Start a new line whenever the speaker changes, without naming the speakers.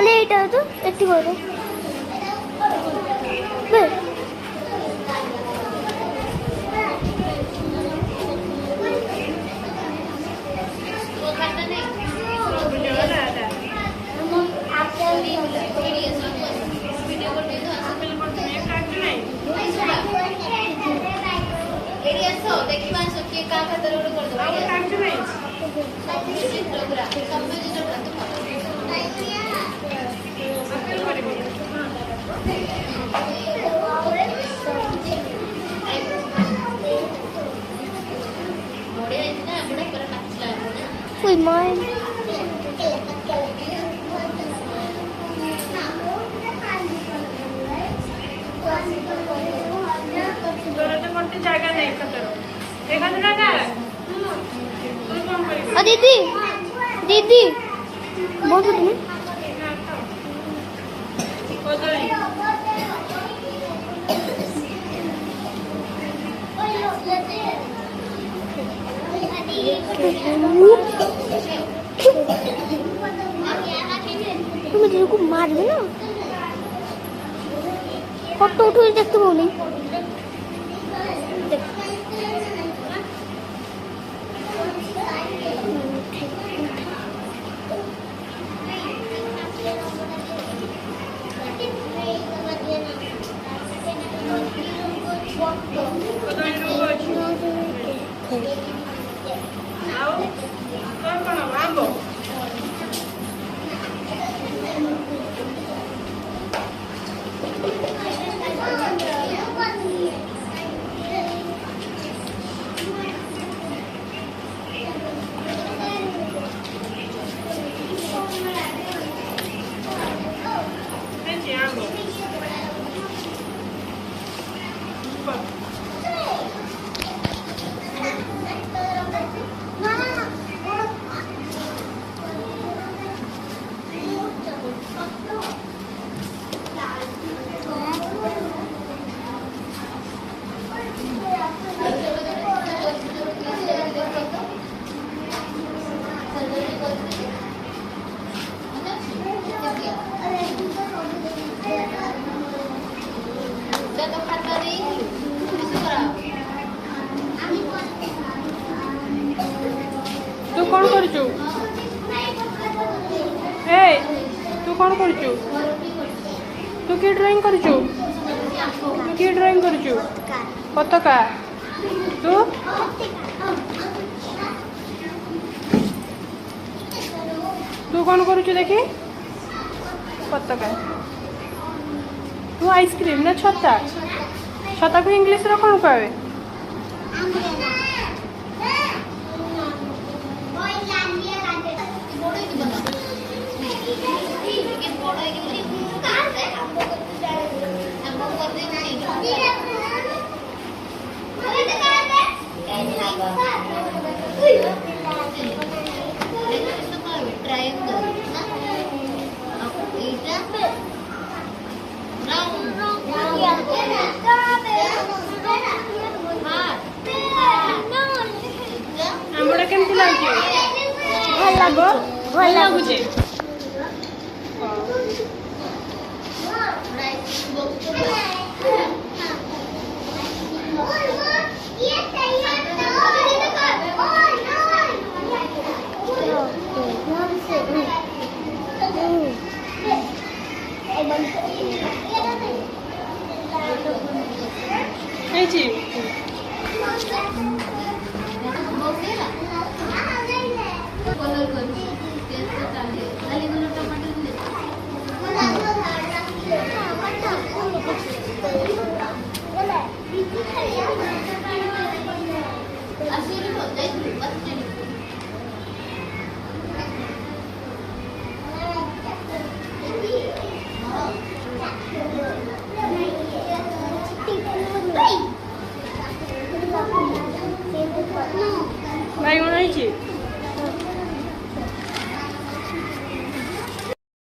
তাহলে এটা তো একটু বড় Uy, mine. दीदी दीदी बहुत তুমি যেরকম মারবে না কত উঠে দেখতে বলি
तू कौन करचु ए तू कौन करचु तू की ड्राइंग करचु तू की ड्राइंग करचु पताका तू तू कौन करचु देखी पताका तू आइसक्रीम ना छता छता को इंग्लिश रे कौन कहबे আমরা কেমন লাগছে ভাল লাগুছে এই জি বাই মনে হয়েছে